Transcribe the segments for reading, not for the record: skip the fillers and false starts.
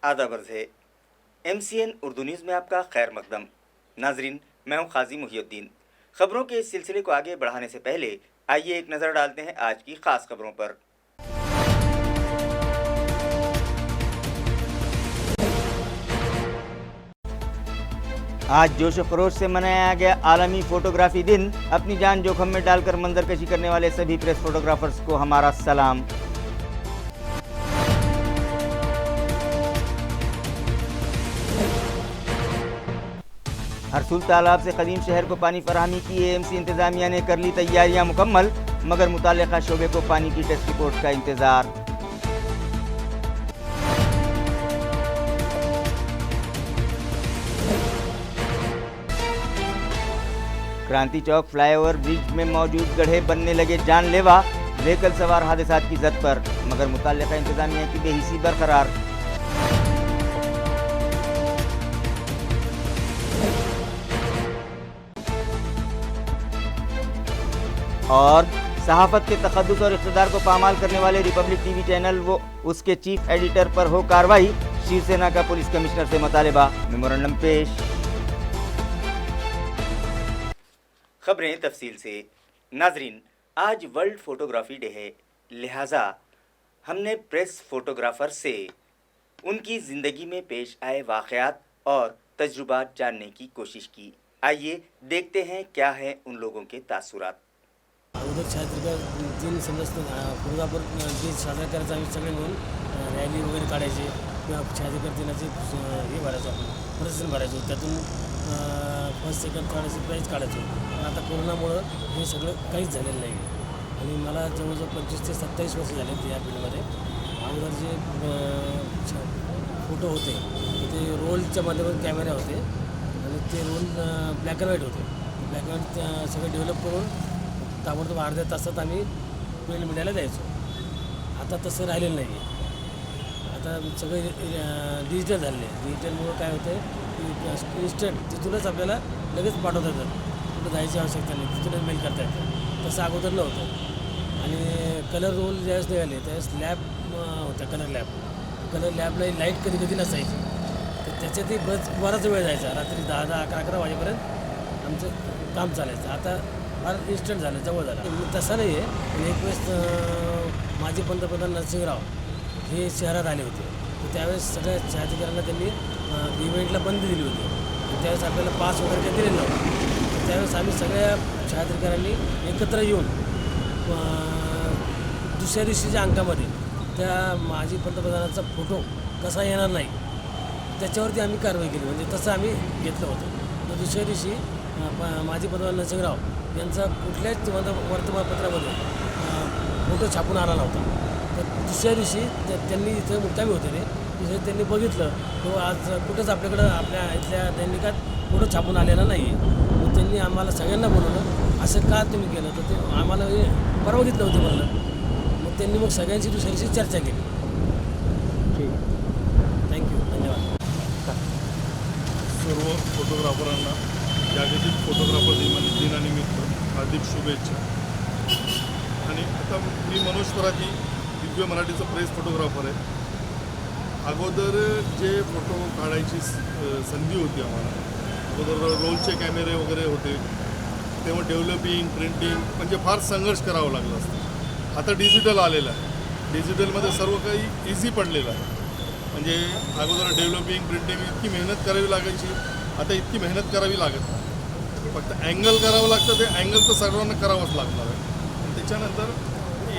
आदाब अर्ज़ है। MCN उर्दू न्यूज़ में आपका खैर मकदम। नाजरीन, मैं हूँ काजी मुहियुद्दीन। खबरों के इस सिलसिले को आगे बढ़ाने से पहले आइए एक नज़र डालते हैं आज की ख़ास खबरों पर। आज जोश खरोश से मनाया गया आलमी फ़ोटोग्राफ़ी दिन। अपनी जान जोखम में डालकर मंजरकशी करने वाले सभी प्रेस फोटोग्राफर्स को हमारा सलाम। हरसुल तालाब से कदीम शहर को पानी फराहमी की AMC इंतज़ामिया ने कर ली तैयारियां मुकम्मल, मगर मुताल्लिक़ा शोबे को पानी की टेस्ट रिपोर्ट का इंतज़ार। क्रांति चौक फ्लाईओवर ब्रिज में मौजूद गड्ढे बनने लगे जानलेवा। व्हीकल सवार हादसात की जद पर, मगर मुताल्लिक़ा इंतज़ामिया की बेहिसी बरकरार। और सहाफ़त के तक़द्दुस और इक़्तिदार को पामाल करने वाले रिपब्लिक TV चैनल व उसके चीफ एडिटर पर हो कार्रवाई। शिवसेना का पुलिस कमिश्नर से मुतालिबा। मेमोरेंडम पेश। खबरें तफसील से। नाजरीन, आज वर्ल्ड फ़ोटोग्राफ़ी डे है, लिहाजा हमने प्रेस फ़ोटोग्राफ़र से उनकी ज़िंदगी में पेश आए वाक़यात और तजुर्बात जानने की कोशिश की। आइए देखते हैं क्या हैं उन लोगों के तासुरात। अगोदर छायाचित्र दिन समजतं फोटोग्राफर जे साजरा करायचा आम्ही सगळे मिळून रॅली वगैरे काढायचे किंवा छायाचित्र दिनाचे हे भरायचो आपण प्रदर्शन भरायचो, त्यातून फर्स्ट सेकंड थर्ड प्राईज काढायचो. पण आता कोरोनामुळं हे सगळं काहीच झालेलं नाही आणि मला जवळजवळ 25 ते 27 वर्ष झाले या फील्डमध्ये. अगोदर जे फोटो होते ते रोलच्या माध्यमातून कॅमेरा होते आणि ते रोल ब्लॅक अँड व्हाईट होते. ब्लॅक अँड व्हाईट सगळं डेव्हलप करून ताबडतोब अर्ध्या तासात आम्ही प्रिंट मीडियाला द्यायचो. आता तसं राहिलेलं नाही आहे. आता सगळे डिजिटल झाले. डिजिटलमुळं काय होतं की इन्स्टंट तिथूनच आपल्याला लगेच पाठवता येतं, कुठं जायची आवश्यकता नाही, तिथूनच मेल करता येतं. तसं अगोदर नव्हतं. आणि कलर रोल ज्यावेळेस निघाले त्यावेळेस लॅब होत्या, कलर लॅबला लाईट कधी कधी नसायची, तर त्याच्यातही बराच वेळ जायचा. रात्री 10-11 वाजेपर्यंत आमचं काम चालायचं. आता फार इन्स्टंट झालं, जवळ झालं. तसं नाही आहे. पण एक वेळेस माजी पंतप्रधान नरसिंहराव हे शहरात आले होते, तर त्यावेळेस सगळ्या छायाचित्रांना त्यांनी इव्हेंटला बंदी दिली होती. त्यावेळेस आपल्याला पास वगैरे काही दिलेलं नव्हतं. त्यावेळेस आम्ही सगळ्या छायाचित्रकारांनी एकत्र येऊन दुसऱ्या दिवशीच्या अंकामध्ये त्या माजी पंतप्रधानाचा फोटो कसा येणार नाही त्याच्यावरती आम्ही कारवाई केली. म्हणजे तसं आम्ही घेतलं होतं. तर दुसऱ्या दिवशी माजी पंतप्रधान नरसिंहराव यांचा कुठल्याच वर्तमानपत्रामध्ये फोटो छापून आला नव्हता. तर दुसऱ्या दिवशी त्यांनी इथं मुक्कामी होते ते, तिथे त्यांनी बघितलं तो आज कुठंच आपल्याकडं आपल्या इथल्या दैनिकात फोटो छापून आलेला नाही आहे. मग त्यांनी आम्हाला सगळ्यांना बोलवलं, असं का तुम्ही केलं? तर ते आम्हाला परवागितलं होतं म्हणलं. मग त्यांनी मग सगळ्यांशी दुसऱ्या दिवशी चर्चा केली. थँक्यू, धन्यवाद. सर्व फोटोग्राफरांना जागतिक फोटोग्राफर दिनानिमित्त हार्दिक शुभेच्छा. आणि आता मी मनोज पराती, दिव्य मराठीचं प्रेस फोटोग्राफर आहे. अगोदर जे फोटो काढायची संधी होती आम्हाला, अगोदर रोलचे कॅमेरे वगैरे होते, तेव्हा डेव्हलपिंग प्रिंटिंग म्हणजे फार संघर्ष करावा लागला असतं. आता डिजिटल आलेलं आहे. डिजिटलमध्ये सर्व काही इझी पडलेलं आहे. म्हणजे अगोदर डेव्हलपिंग प्रिंटिंग इतकी मेहनत करावी लागायची, आता इतकी मेहनत करावी लागत नाही. फक्त अँगल करावं लागतं, ते अँगल तर सर्वांना करावंच लागणार आहे. आणि त्याच्यानंतर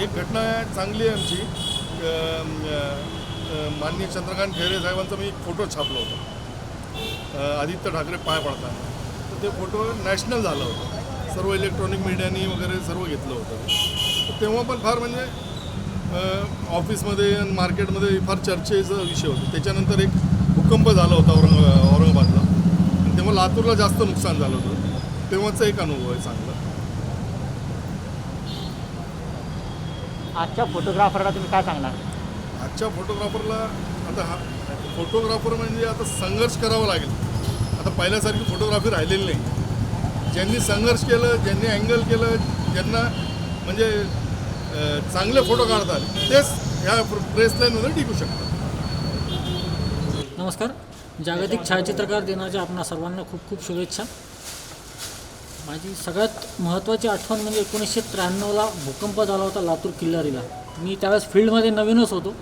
एक घटना चांगली आहे आमची. माननीय चंद्रकांत खैरे साहेबांचा मी एक फोटो छापला होता आदित्य ठाकरे पाय पडताना. तर ते फोटो नॅशनल झालं होतं, सर्व इलेक्ट्रॉनिक मीडियानी वगैरे सर्व घेतलं होतं. तर तेव्हा पण फार म्हणजे ऑफिसमध्ये आणि मार्केटमध्ये फार चर्चेचा विषय होता. त्याच्यानंतर एक भूकंप झाला होता औरंगाबादला, आणि तेव्हा लातूरला जास्त नुकसान झालं होतं. तेव्हाचा एक अनुभव आहे चांगला. आजच्या फोटोग्राफरला तुम्ही काय सांगणार? आजच्या फोटोग्राफरला आता फोटोग्राफर म्हणजे आता संघर्ष करावा लागेल. आता पहिल्यासारखी फोटोग्राफी राहिलेली नाही. ज्यांनी संघर्ष केलं, ज्यांनी अँगल केलं, ज्यांना म्हणजे चांगले फोटो काढतात तेच ह्या प्रेस लाईनमध्ये टिकू शकतात. नमस्कार. जागतिक छायाचित्रकार दिनाच्या आपणा सर्वांना खूप खूप शुभेच्छा. माझी सगळ्यात महत्त्वाची आठवण म्हणजे 1993ला भूकंप झाला होता लातूर किल्लारीला. मी त्यावेळेस फील्डमध्ये नवीनच होतो.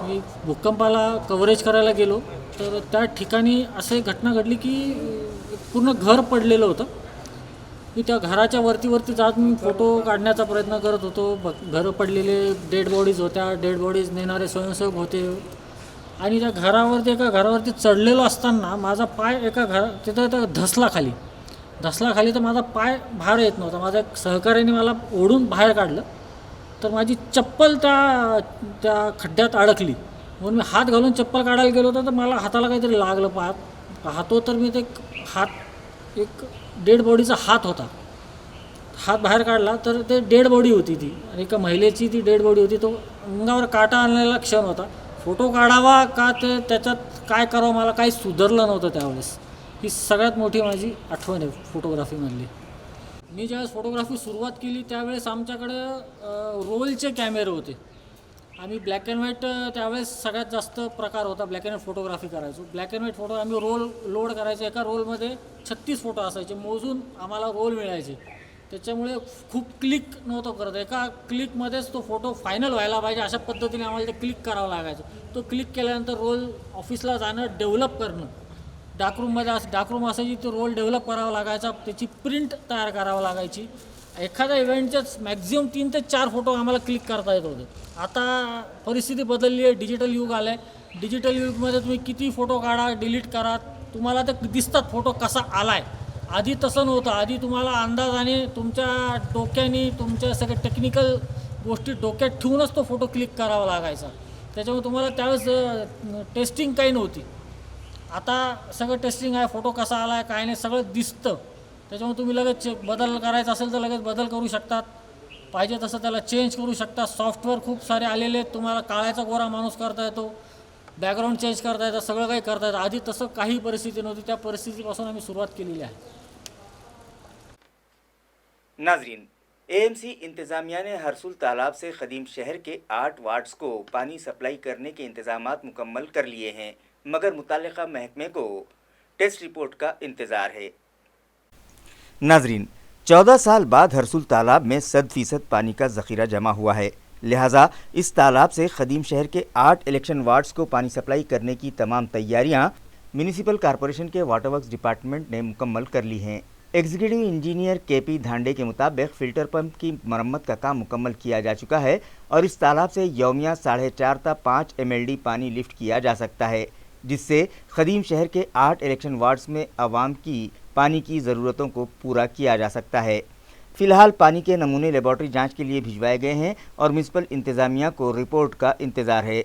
मी भूकंपाला कव्हरेज करायला गेलो तर त्या ठिकाणी अशी घटना घडली की पूर्ण घर पडलेलं होतं. मी त्या घराच्या वरती जात मी फोटो काढण्याचा प्रयत्न करत होतो. घरं पडलेले डेड बॉडीज होत्या, डेड बॉडीज नेणारे स्वयंसेवक होते आणि त्या एका घरावरती चढलेलो असताना माझा पाय तिथं धसला खाली तर माझा पाय बाहेर येत नव्हता. माझ्या सहकार्याने मला ओढून बाहेर काढलं तर माझी चप्पल त्या खड्ड्यात अडकली. म्हणून मी हात घालून चप्पल काढायला गेलो होतो तर मला हाताला काहीतरी लागलं. पाहतो तर मी एक डेड बॉडीचा हात होता. हात बाहेर काढला तर ते डेड बॉडी होती ती. एका महिलेची ती डेड बॉडी होती. तो अंगावर काटा आणलेला क्षण होता. फोटो काढावा का ते त्याच्यात काय करावं मला काही सुधारलं नव्हतं त्यावेळेस. ही सगळ्यात मोठी माझी आठवण आहे फोटोग्राफीमधली. मी ज्यावेळेस फोटोग्राफी सुरुवात केली त्यावेळेस आमच्याकडं रोलचे कॅमेरे होते. आम्ही ब्लॅक अँड व्हाईट त्यावेळेस सगळ्यात जास्त प्रकार होता. ब्लॅक अँड व्हाईट फोटोग्राफी करायचो. ब्लॅक अँड व्हाईट फोटो आम्ही रोल लोड करायचो. एका रोलमध्ये 36 फोटो असायचे. मोजून आम्हाला रोल मिळायचे. त्याच्यामुळे खूप क्लिक नव्हतं करत. एका क्लिकमध्येच तो फोटो फायनल व्हायला पाहिजे अशा पद्धतीने आम्हाला ते क्लिक करावं लागायचं. तो क्लिक केल्यानंतर रोल ऑफिसला जाणं, डेव्हलप करणं. डार्करूम असायची, तो रोल डेव्हलप करावा लागायचा. त्याची प्रिंट तयार करावं लागायची. एखाद्या इव्हेंटचेच मॅक्झिमम 3 ते 4 फोटो आम्हाला क्लिक करता येत होते. आता परिस्थिती बदलली आहे. डिजिटल युग आलं आहे. डिजिटल युगमध्ये तुम्ही किती फोटो काढा, डिलीट करा, तुम्हाला ते दिसतात फोटो कसा आला आहे. आधी तसं नव्हतं. आधी तुम्हाला अंदाजाने तुमच्या डोक्याने तुमच्या सगळ्या टेक्निकल गोष्टी डोक्यात ठेवूनच तो फोटो क्लिक करावा लागायचा. त्याच्यामुळे तुम्हाला त्यावेळेस टेस्टिंग काही नव्हती. आता सगळं टेस्टिंग आहे. फोटो कसा आला आहे काय नाही सगळं दिसतं. त्याच्यामुळे तुम्ही लगेच बदल करायचा असेल तर लगेच बदल करू शकतात. पाहिजे तसं त्याला चेंज करू शकता. सॉफ्टवेअर खूप सारे आलेले आहेत. तुम्हाला काळ्याचा गोरा माणूस करता येतो, बॅकग्राऊंड चेंज करता येतं, सगळं काही करता येतं. आधी तसं काही परिस्थिती नव्हती. त्या परिस्थितीपासून आम्ही सुरुवात केलेली आहे. नाजरीन, एएमसी इंतज़ामिया ने हरसुल तालाब से ख़दीम शहर के 8 वार्ड्स को पानी सप्लाई करने के इंतज़ामात मुकम्मल कर लिए हैं, मगर मुताल्लिक़ा महकमे को टेस्ट रिपोर्ट का इंतज़ार है। नाजरीन, 14 साल बाद हरसुल तालाब में 100% पानी का ज़ख़ीरा जमा हुआ है। लिहाजा इस तालाब से ख़दीम शहर के 8 इलेक्शन वार्ड्स को पानी सप्लाई करने की तमाम तैयारियां म्यूनिसिपल कॉरपोरेशन के वाटर वर्क्स डिपार्टमेंट ने मुकम्मल कर ली हैं। एग्जीक्यूटिव इंजीनियर केपी धांडे के मुताबिक फ़िल्टर पंप की मरम्मत का काम मुकम्मल किया जा चुका है और इस तालाब से यौमिया 4.5 से 5 MLD पानी लिफ्ट किया जा सकता है, जिससे ख़दीम शहर के 8 इलेक्शन वार्ड्स में आवाम की पानी की ज़रूरतों को पूरा किया जा सकता है। फ़िलहाल पानी के नमूने लेबॉर्ट्री जांच के लिए भिजवाए गए हैं और म्यूनिसिपल इंतज़ामिया को रिपोर्ट का इंतज़ार है।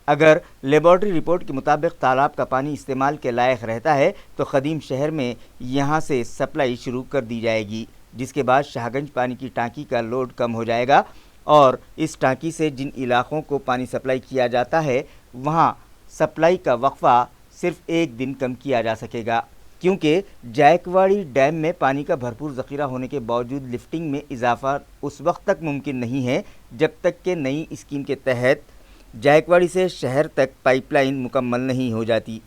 अगर लेबॉर्ट्री रिपोर्ट के मुताबिक तालाब का पानी इस्तेमाल के लायक रहता है तो ख़दीम शहर में यहाँ से सप्लाई शुरू कर दी जाएगी, जिसके बाद शाहगंज पानी की टांकी का लोड कम हो जाएगा और इस टांकी से जिन इलाक़ों को पानी सप्लाई किया जाता है वहाँ सप्लाई का वक्फा सिर्फ 1 दिन कम किया जा सकेगा, क्योंकि जायकवाड़ी डैम में पानी का भरपूर ज़ख़ीरा होने के बावजूद लिफ्टिंग में इजाफ़ा उस वक्त तक मुमकिन नहीं है जब तक कि नई स्कीम के तहत जायकवाड़ी से शहर तक पाइपलाइन मुकम्मल नहीं हो जाती।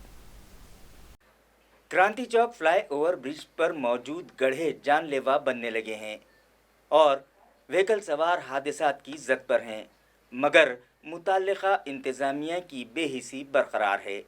क्रांति चौक फ्लाई ओवर ब्रिज पर मौजूद गड्ढे जानलेवा बनने लगे हैं और व्हीकल सवार हादसात की जद पर हैं, मगर मुताल्लिक़ा इंतज़ामिया की बेहिसी बरकरार है।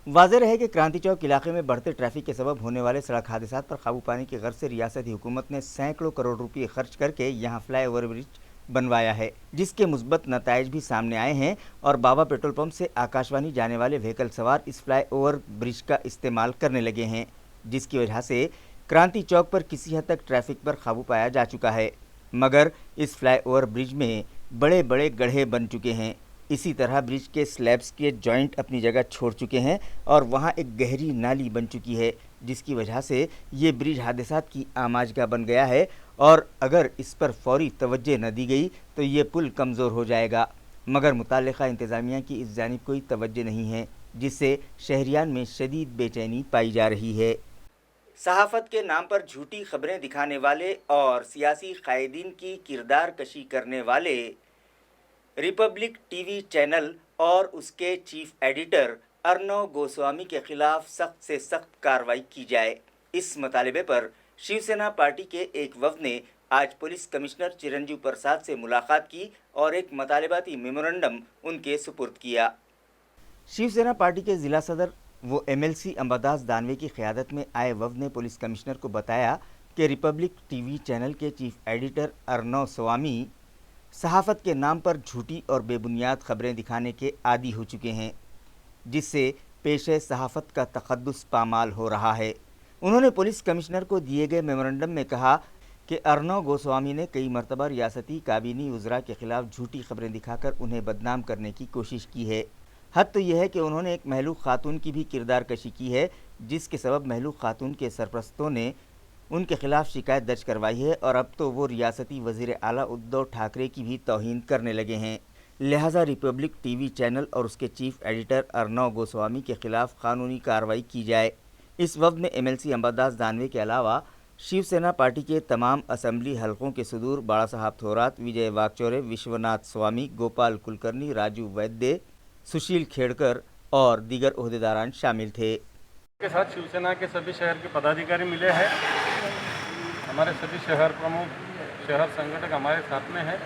वाज़ेह है कि क्रांति चौक इलाके में बढ़ते ट्रैफिक के सबब होने वाले सड़क हादसात पर काबू पाने की गर्ज से रियासती हुकूमत ने सैकड़ों करोड़ रुपये खर्च करके यहाँ फ्लाई ओवर ब्रिज बनवाया है, जिसके मुस्बत नताइज भी सामने आए हैं और बाबा पेट्रोल पंप से आकाशवाणी जाने वाले व्हीकल सवार इस फ्लाई ओवर ब्रिज का इस्तेमाल करने लगे हैं, जिसकी वजह से क्रांति चौक पर किसी हद तक ट्रैफिक पर काबू पाया जा चुका है, मगर इस फ्लाई ओवर ब्रिज में बड़े बड़े गड्ढे बन चुके हैं। इसी तरह ब्रिज के स्लैब्स के जॉइंट अपनी जगह छोड़ चुके हैं और वहाँ एक गहरी नाली बन चुकी है, जिसकी वजह से ये ब्रिज हादसात की आमाजगाह बन गया है और अगर इस पर फौरी तवज्जो न दी गई तो ये पुल कमज़ोर हो जाएगा, मगर मुताल्लिक़ा इंतज़ामिया की इस जानिब कोई तवज्जो नहीं है, जिससे शहरियान में शदीद बेचैनी पाई जा रही है। सहाफ़त के नाम पर झूठी खबरें दिखाने वाले और सियासी कायदीन की किरदार कशी करने वाले रिपब्लिक टीवी चैनल اور اس کے چیف ایڈیٹر ارنو گوسوامی کے خلاف سخت سے سخت کارروائی کی جائے۔ اس مطالبے پر شیو سینا پارٹی کے ایک وفد نے آج پولیس کمشنر چرنجیو پرساد سے ملاقات کی اور ایک مطالباتی میمورنڈم ان کے سپرد کیا۔ شیو سینا پارٹی کے ضلع صدر و ایم ایل سی امباداس دانوے کی قیادت میں آئے وفد نے پولیس کمشنر کو بتایا کہ ریپبلک ٹی وی چینل کے چیف ایڈیٹر ارنو سوامی صحافت کے نام پر جھوٹی اور بے بنیاد خبریں دکھانے کے عادی ہو چکے ہیں، جس سے پیشہ صحافت کا تقدس پامال ہو رہا ہے۔ انہوں نے پولیس کمشنر کو دیے گئے میمورنڈم میں کہا کہ ارنو گوسوامی نے کئی مرتبہ ریاستی کابینی وزراء کے خلاف جھوٹی خبریں دکھا کر انہیں بدنام کرنے کی کوشش کی ہے۔ حد تو یہ ہے کہ انہوں نے ایک محلوق خاتون کی بھی کردار کشی کی ہے، جس کے سبب محلوق خاتون کے سرپرستوں نے ان کے خلاف شکایت درج کروائی ہے اور اب تو وہ ریاستی وزیر اعلیٰ ادھو ٹھاکرے کی بھی توہین کرنے لگے ہیں۔ لہٰذا ریپبلک ٹی وی چینل اور اس کے چیف ایڈیٹر ارنو گوسوامی کے خلاف قانونی کارروائی کی جائے۔ اس وفد میں ایم ایل سی امباداس دانوے کے علاوہ شیو سینا پارٹی کے تمام اسمبلی حلقوں کے صدور بالا صاحب تھورات، وجے واکچورے، وشوناتھ سوامی، گوپال کلکرنی، راجو ویدے، سشیل کھیڑکر اور دیگر عہدیداران شامل تھے۔ کے ساتھ شیو سینا کے سبھی شہر کے پدادھیکاری ملے ہیں، ہمارے سبھی شہر پرمکھ، شہر سنگھٹک ہمارے ساتھ میں ہیں،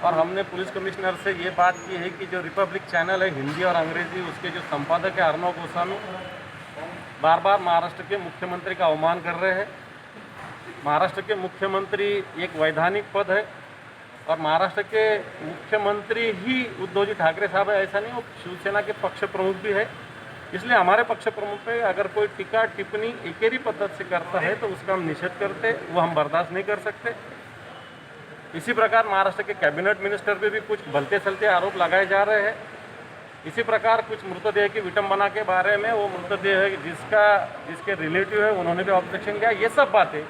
اور ہم نے پولیس کمشنر سے یہ بات کی ہے کہ جو ریپبلک چینل ہے ہندی اور انگریزی، اس کے جو سمپادک ہے ارنو گوسوامی، بار بار مہاراشٹر کے مکھیہ منتری کا اومان کر رہے ہیں۔ مہاراشٹر کے مکھیہ منتری ایک ویدھانک پد ہے اور مہاراشٹر کے مکھیہ منتری ہی ادھو جی ٹھاکرے صاحب ہے، ایسا نہیں، وہ شیو سینا کے پکش پرمکھ بھی ہے۔ اس لیے ہمارے پکش پرمکھ پہ اگر کوئی ٹیکا ٹپنی ایکیری پدھت سے کرتا ہے تو اس کا ہم نشید کرتے، وہ ہم برداشت نہیں کر سکتے۔ اسی پرکار مہاراشٹر کے کیبنٹ منسٹر پہ بھی کچھ بھلتے چلتے آروپ لگائے جا رہے ہیں۔ اسی پرکار کچھ مردے کے وٹمبنا کے بارے میں، وہ مردے جس کے ریلیٹیو ہے انہوں نے بھی آبجیکشن کیا۔ یہ سب باتیں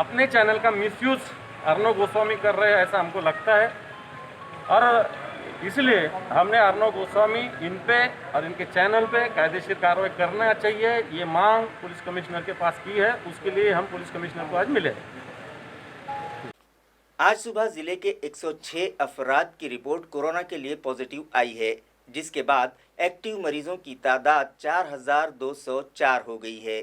اپنے چینل کا مس یوز ارنو گوسوامی کر رہے ہیں، ایسا ہم کو لگتا ہے، اور اس لیے ہم نے ارنو گوسوامی ان پہ اور ان کے چینل پہ قاعدے کارروائی کرنا چاہیے، یہ مانگ پولیس کمشنر کے پاس کی ہے، اس کے لیے ہم پولیس کمشنر کو آج ملے۔ آج صبح ضلع کے 106 افراد کی رپورٹ کورونا کے لیے پازیٹیو آئی ہے، جس کے بعد ایکٹیو مریضوں کی تعداد 4204 ہو گئی ہے۔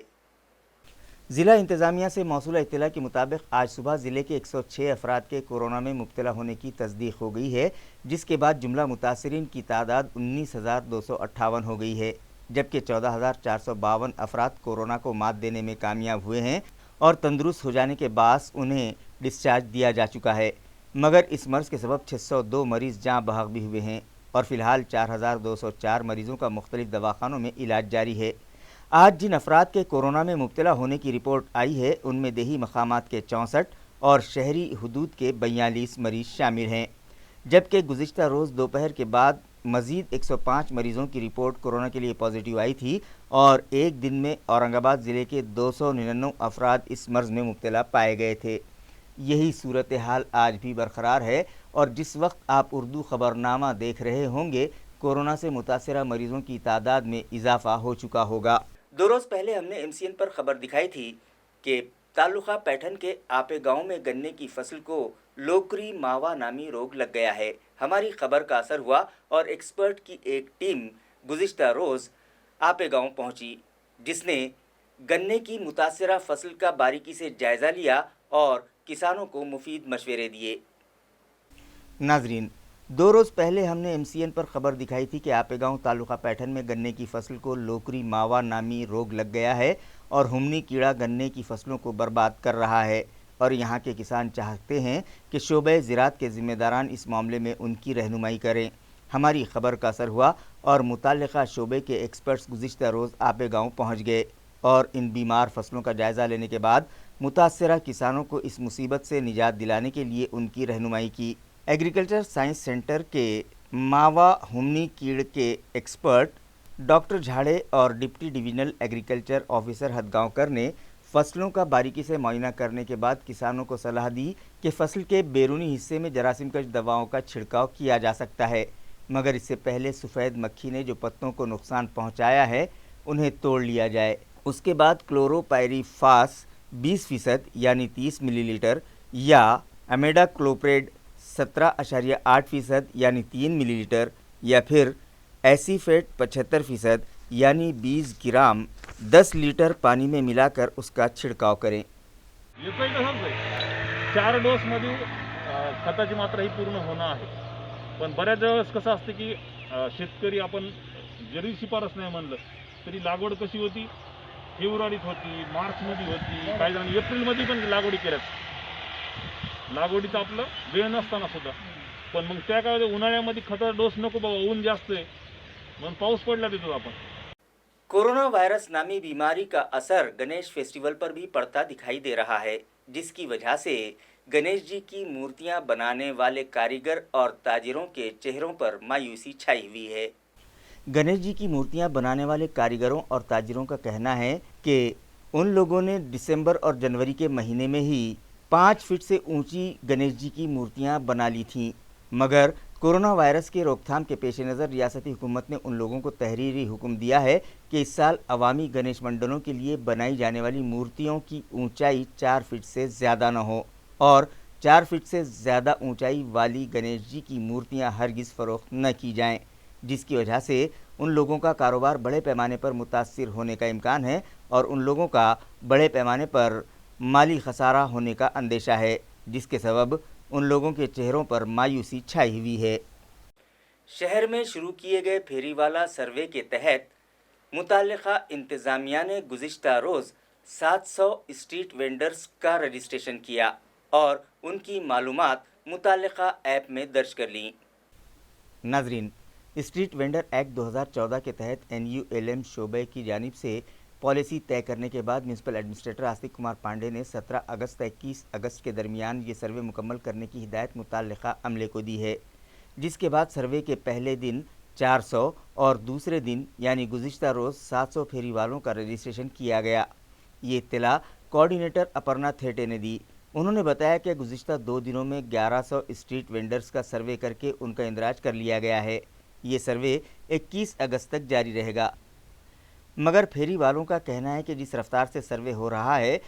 ضلع انتظامیہ سے موصولہ اطلاع کے مطابق آج صبح ضلع کے 106 افراد کے کورونا میں مبتلا ہونے کی تصدیق ہو گئی ہے، جس کے بعد جملہ متاثرین کی تعداد 19,258 ہو گئی ہے، جبکہ 14,452 افراد کورونا کو مات دینے میں کامیاب ہوئے ہیں اور تندرست ہو جانے کے باعث انہیں ڈسچارج دیا جا چکا ہے، مگر اس مرض کے سبب 602 مریض جاں بحق بھی ہوئے ہیں اور فی الحال 4,204 مریضوں کا مختلف دواخانوں میں علاج جاری ہے۔ آج جن افراد کے کورونا میں مبتلا ہونے کی رپورٹ آئی ہے ان میں دیہی مقامات کے 64 اور شہری حدود کے 42 مریض شامل ہیں، جبکہ گزشتہ روز دوپہر کے بعد مزید 105 مریضوں کی رپورٹ کورونا کے لیے پازیٹیو آئی تھی اور ایک دن میں اورنگ آباد ضلع کے 299 افراد اس مرض میں مبتلا پائے گئے تھے۔ یہی صورتحال آج بھی برقرار ہے اور جس وقت آپ اردو خبرنامہ دیکھ رہے ہوں گے کورونا سے متاثرہ مریضوں کی تعداد میں اضافہ ہو چکا ہوگا۔ 2 روز پہلے ہم نے MCN پر خبر دکھائی تھی کہ تعلقہ پیٹھن کے آپے گاؤں میں گنے کی فصل کو لوکری ماوا نامی روگ لگ گیا ہے۔ ہماری خبر کا اثر ہوا اور ایکسپرٹ کی ایک ٹیم گزشتہ روز آپے گاؤں پہنچی، جس نے گنے کی متاثرہ فصل کا باریکی سے جائزہ لیا اور کسانوں کو مفید مشورے دیے۔ ناظرین، 2 روز پہلے ہم نے MCN پر خبر دکھائی تھی کہ آپے گاؤں تعلقہ پیٹھن میں گنے کی فصل کو لوکری ماوا نامی روگ لگ گیا ہے اور ہمنی کیڑا گنے کی فصلوں کو برباد کر رہا ہے، اور یہاں کے کسان چاہتے ہیں کہ شعبہ زراعت کے ذمہ داران اس معاملے میں ان کی رہنمائی کریں۔ ہماری خبر کا اثر ہوا اور متعلقہ شعبے کے ایکسپرٹس گزشتہ روز آپے گاؤں پہنچ گئے اور ان بیمار فصلوں کا جائزہ لینے کے بعد متاثرہ کسانوں کو اس مصیبت سے نجات دلانے کے لیے ان کی رہنمائی کی۔ ایگریکلچر سائنس سینٹر کے ماوا ہمنی کیڑ کے ایکسپرٹ ڈاکٹر جھاڑے اور ڈپٹی ڈویژنل ایگریکلچر آفیسر ہدگاؤں نے فصلوں کا باریکی سے معائنہ کرنے کے بعد کسانوں کو صلاح دی کہ فصل کے بیرونی حصے میں جراثیم کش دواؤں کا چھڑکاؤ کیا جا سکتا ہے، مگر اس سے پہلے سفید مکھی نے جو پتوں کو نقصان پہنچایا ہے انہیں توڑ لیا جائے۔ اس کے بعد کلورو پائری فاس 20% یعنی 30 ملی لیٹر یا امیڈا کلوپریڈ 17.8% یعنی 3 ملی لیٹر या फिर एसीफेट 75% यानी 20 ग्राम 10 लीटर पानी में मिलाकर उसका छिड़काव करें। याचं कसंच आहे 4 डोसमध्ये खताची मात्रा ही पूर्ण होणं आहे, पण बऱ्याच वेळेस कसं असतं की शेतकरी आपण जरी शिफारस नाही म्हणलं तरी लागवड कशी होती, फेब्रुवारीत होती, मार्चमध्ये होती, काही जण एप्रिलमध्ये पण लागवडी केल्यात। लागवडीचं आपलं वेळ नसताना सुद्धा, पण मग त्या काय उन्हाळ्यामध्ये खताचा डोस नको बाबा, ऊन जास्त आहे म्हणून पाऊस पडला देतो आपण। कोरोना वायरस नामी बीमारी का असर गणेश फेस्टिवल पर भी पड़ता दिखाई दे रहा है, जिसकी वजह से गणेश जी की मूर्तियां बनाने वाले कारीगर और ताजिरों के चेहरों पर मायूसी छाई हुई है। गणेश जी की मूर्तियां बनाने वाले कारीगरों और ताजिरों का कहना है कि उन लोगों ने दिसंबर और जनवरी के महीने में ही 5 फीट से ऊंची गणेश जी की मूर्तियां बना ली थीं, मगर कोरोना वायरस के रोकथाम के पेश नज़र रियासती हुकूमत ने उन लोगों को तहरीरी हुक्म दिया है कि इस साल अवामी गणेश मंडलों के लिए बनाई जाने वाली मूर्तियों की ऊंचाई 4 फीट से ज़्यादा न हो और 4 फीट से ज़्यादा ऊंचाई वाली गणेश जी की मूर्तियां हरगिज़ फ़रोख्त न की जाएं, जिसकी वजह से उन लोगों का कारोबार बड़े पैमाने पर मुतासिर होने का इम्कान है और उन लोगों का बड़े पैमाने पर माली खसारा होने का अंदेशा है, जिसके सबब उन लोगों के चेहरों पर मायूसी छाई हुई है। शहर में शुरू किए गए फेरीवाला सर्वे के तहत मुताल्लिका इंतज़ामिया ने गुज़िश्ता रोज़ 700 स्ट्रीट वेंडर्स का रजिस्ट्रेशन किया और उनकी मालूमात मुताल्लिका ऐप में दर्ज कर लीं। नाजरीन, स्ट्रीट वेंडर एक्ट 2014 के तहत NULM शोबे की जानिब से पॉलिसी तय करने के बाद म्यूनसिपल एडमिनिस्ट्रेटर आस्तिक कुमार पांडे ने 17 अगस्त से 21 अगस्त के दरमियान ये सर्वे मुकम्मल करने की हिदायत मुताल्लिका अमले को दी है, जिसके बाद सर्वे के पहले दिन 400 और दूसरे दिन यानी गुज़िश्ता रोज़ 700 फेरी वालों का रजिस्ट्रेशन किया गया। ये इत्तला कोऑर्डिनेटर अपर्णा थेटे ने दी। उन्होंने बताया कि गुज़िश्ता 2 दिनों में 1100 स्ट्रीट वेंडर्स का सर्वे करके उनका इंदराज कर लिया गया है। ये सर्वे 21 अगस्त तक जारी रहेगा, मगर फेरी वालों का कहना है कि जिस रफ्तार से सर्वे हो रहा है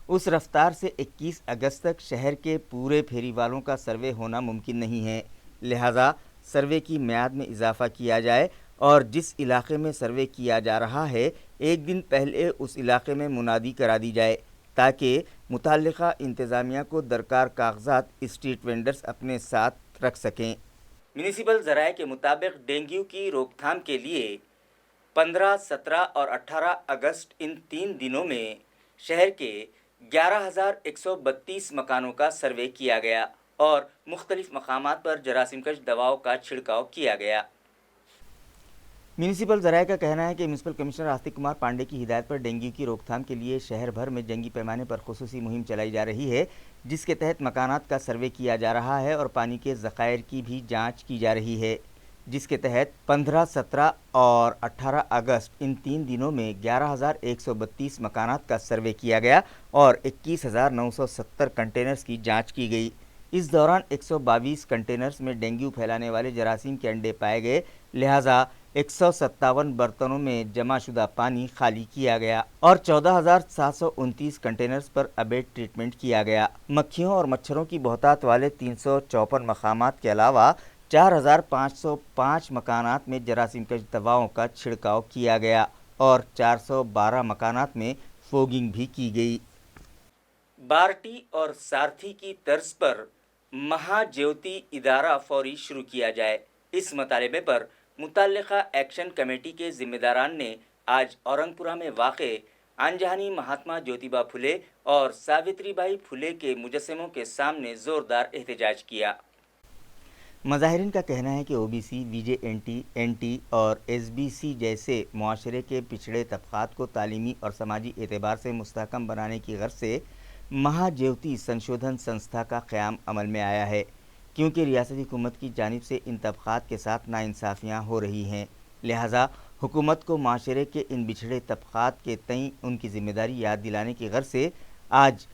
उस रफ्तार से 21 अगस्त तक शहर के पूरे फेरी वालों का सर्वे होना मुमकिन नहीं है, लिहाजा सर्वे की मियाद में इजाफ़ा किया जाए और जिस इलाके में सर्वे किया जा रहा है एक दिन पहले उस इलाके में मुनादी करा दी जाए ताकि मुताल्लिका इंतज़ामिया को दरकार कागजात स्ट्रीट वेंडर्स अपने साथ रख सकें। म्यूनिसिपल ज़राए के मुताबिक डेंगू की रोकथाम के लिए 15, 17 और 18 अगस्त इन 3 दिनों में शहर के 11,132 मकानों का सर्वे किया गया और मुख्तलिफ मकामात पर जरासीमकश दवाओं का छिड़काव किया गया। म्यूनिसिपल ज़राए का कहना है कि म्यूनिसिपल कमिश्नर आस्तिक कुमार पांडे की हिदायत पर डेंगू की रोकथाम के लिए शहर भर में जंगी पैमाने पर खुसूसी मुहिम चलाई जा रही है, जिसके तहत मकानात का सर्वे किया जा रहा है और पानी के ज़खायर की भी जांच की जा रही है, जिसके तहत 15, 17 और 18 अगस्त इन 3 दिनों में 11,132 मकानात का सर्वे किया गया और 21,970 कंटेनर्स की जांच की गई। इस दौरान 122 कंटेनर्स में डेंगू फैलाने वाले जरासीम के अंडे पाए गए, लिहाजा 157 बर्तनों में जमाशुदा पानी खाली किया गया और 14,729 कंटेनर्स पर अबेट ट्रीटमेंट किया गया। मक्खियों और मच्छरों की बहुतात वाले 354 मकामात के अलावा 4,505 मकानात में जरासीमकश दवाओं का छिड़काव किया गया और 412 मकानात में फोगिंग भी की गई। बार्टी और सारथी की तर्ज पर महाज्योति इदारा फौरी शुरू किया जाए, इस मुतालबे पर मुताल्लिका एक्शन कमेटी के जिम्मेदारान ने आज औरंगपुरा में वाक़े अनजानी महात्मा ज्योतिबा फुले और सावित्रीबाई फुले के मुजस्समों के सामने ज़ोरदार एहतजाज किया। मज़ाहिरीन का कहना है कि ओबीसी, VJNT, NT और SBC जैसे मुआशरे के पिछड़े तबक़ात को तालीमी और समाजी एतबार से मुस्तहकम बनाने की गर्ज से महाज्योति संशोधन संस्था का क़याम अमल में आया है, क्योंकि रियासती हुकूमत की जानिब से इन तबक़ात के साथ नाइंसाफ़ियाँ हो रही हैं, लिहाजा हुकूमत को माशरे के इन बिछड़े तबक़ात के तई उनकी ज़िम्मेदारी याद दिलाने की गर्ज से आज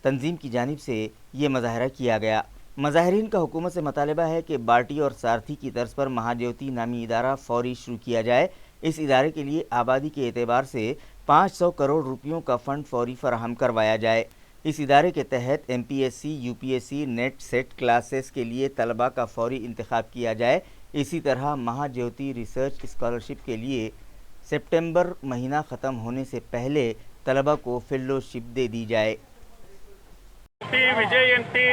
तंजीम की जानिब से ये मुज़ाहरा किया गया। मज़ाहिरीन का हुकूमत से मुतालबा है कि बार्टी और सारथी की तर्ज पर महाज्योति नामी इदारा फौरी शुरू किया जाए। इस इदारे के लिए आबादी के एतबार से 500 करोड़ रुपयों का फ़ंड फौरी फराहम करवाया जाए। इस इदारे के तहत MPSC, UPSC, net set classes के लिए तलबा का फौरी इंतखाब किया जाए। इसी तरह महाज्योति रिसर्च स्कॉलरशिप के लिए सितंबर महीना ख़त्म होने से पहले तलबा को फेलोशिप दे दी जाए। विजयंती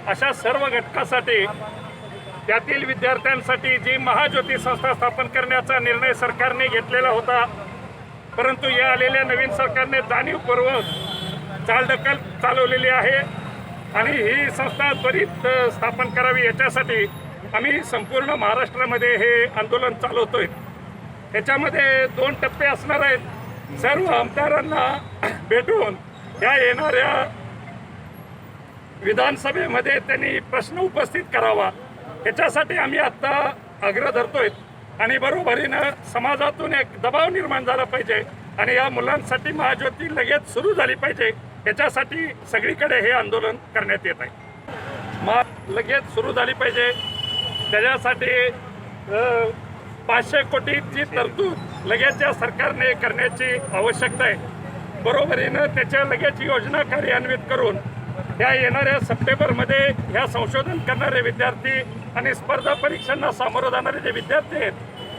अशा सर्व घटकासाठी त्यातील विद्यार्थ्यांसाठी जी महाज्योती संस्था स्थापन करण्याचा निर्णय सरकारने घेतलेला होता, परंतु या आलेल्या नवीन सरकारने जाणीवपूर्वक चालढकल चालवलेली आहे आणि ही संस्था त्वरित स्थापन करावी याच्यासाठी आम्ही संपूर्ण महाराष्ट्रामध्ये हे आंदोलन चालवतोय। त्याच्यामध्ये 2 टप्पे असणार आहेत। सर्व आमदारांना भेटून या येणाऱ्या विधानसभेमध्ये त्यांनी प्रश्न उपस्थित करावा याच्यासाठी आम्ही आता आग्रह धरतोय आणि बरोबरीनं समाजातून एक दबाव निर्माण झाला पाहिजे आणि या मुलांसाठी महाज्योती लगेच सुरू झाली पाहिजे याच्यासाठी सगळीकडे हे आंदोलन करण्यात येत आहे। लगेच सुरू झाली पाहिजे त्याच्यासाठी 500 कोटीची तरतूद लगेच या सरकारने करण्याची आवश्यकता आहे। बरोबरीनं त्याच्या लगेच योजना कार्यान्वित करून या येणाऱ्या सप्टेंबरमध्ये ह्या संशोधन करणारे विद्यार्थी आणि स्पर्धा परीक्षांना सामोरं जाणारे जे विद्यार्थी आहेत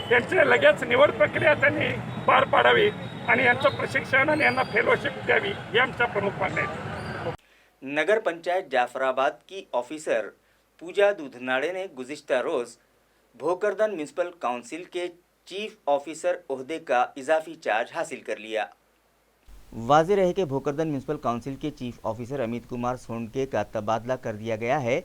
त्यांची लगेच निवड प्रक्रिया त्यांनी पार पाडावी आणि यांचं प्रशिक्षण आणि यांना फेलोशिप द्यावी ही आमच्या प्रमुख मागण्या आहेत। नगर पंचायत जाफराबाद की ऑफिसर पूजा दूधनाड़े ने गुज़िश्ता रोज़ भोकरदन म्यूनसिपल काउंसिल के चीफ ऑफिसर ओहदे का इजाफी चार्ज हासिल कर लिया। वाज़ेह रहे कि भोकरदन म्यूनसिपल काउंसिल के चीफ ऑफिसर अमित कुमार सोनके का तबादला कर दिया गया है,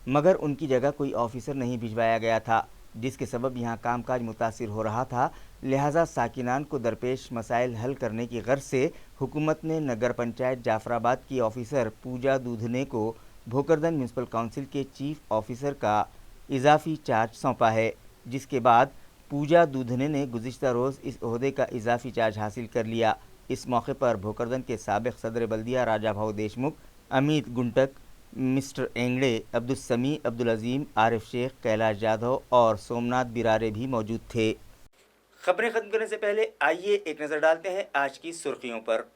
मगर उनकी जगह कोई ऑफिसर नहीं भिजवाया गया था, जिसके सबब यहाँ कामकाज मुतासिर हो रहा था। लिहाजा साकिनान को दरपेश मसाइल हल करने की गर्ज से हुकूमत ने नगर पंचायत जाफराबाद की ऑफिसर पूजा दूधने को भोकरदन म्यूनसिपल काउंसिल के चीफ ऑफिसर का इजाफी चार्ज सौंपा है, जिसके बाद पूजा दूधने ने गुज़िश्ता रोज़ इस ओहदे का इजाफी चार्ज हासिल कर लिया। इस मौके पर भोकरदन के साबिक़ सदर बल्दिया राजा भाऊ देशमुख, अमित गुंटक, मिस्टर एंगड़े, अब्दुल समी, अब्दुल अजीम, आरिफ शेख, कैलाश जाधव और सोमनाथ बिरारे भी मौजूद थे। खबरें खत्म करने से पहले आइए एक नज़र डालते हैं आज की सुर्खियों पर।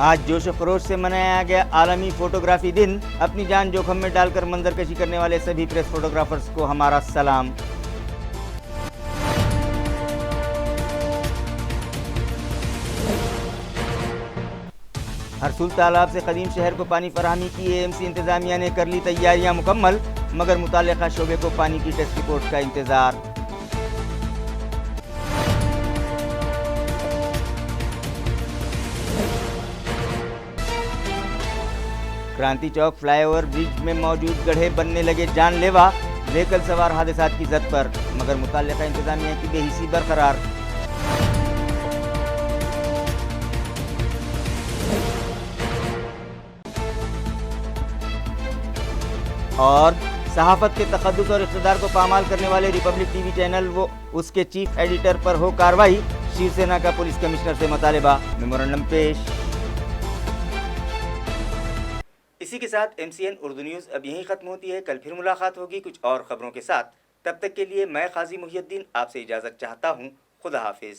आज जोश खरोश से मनाया गया आलमी फोटोग्राफी दिन। अपनी जान जोखिम में डालकर मंजरकशी करने वाले सभी प्रेस फोटोग्राफर्स को हमारा सलाम। हरसुल तालाब से कदीम शहर को पानी फराहमी की एएमसी इंतजामिया ने कर ली तैयारियां मुकम्मल, मगर मुताल्लिका शोबे को पानी की टेस्ट रिपोर्ट का इंतजार। क्रांति चौक फ्लाईओवर ब्रिज में मौजूद गड्ढे बनने लगे जानलेवा। व्हीकल सवार हादसात की जद पर, मगर मुताल्लिका इंतजामिया की बेहिसी बरकरार। और सहाफत के तकद्दुस और इक़्तिदार को पामाल करने वाले रिपब्लिक टीवी चैनल वो उसके चीफ एडिटर पर हो कार्रवाई। शिवसेना का पुलिस कमिश्नर से मुतालिबा। मेमोरेंडम पेश। इसी के साथ MCN उर्दू न्यूज़ अब यहीं ख़त्म होती है। कल फिर मुलाकात होगी कुछ और ख़बरों के साथ। तब तक के लिए मैं काजी मुहियुद्दीन आपसे इजाज़त चाहता हूँ। खुदा हाफिज़।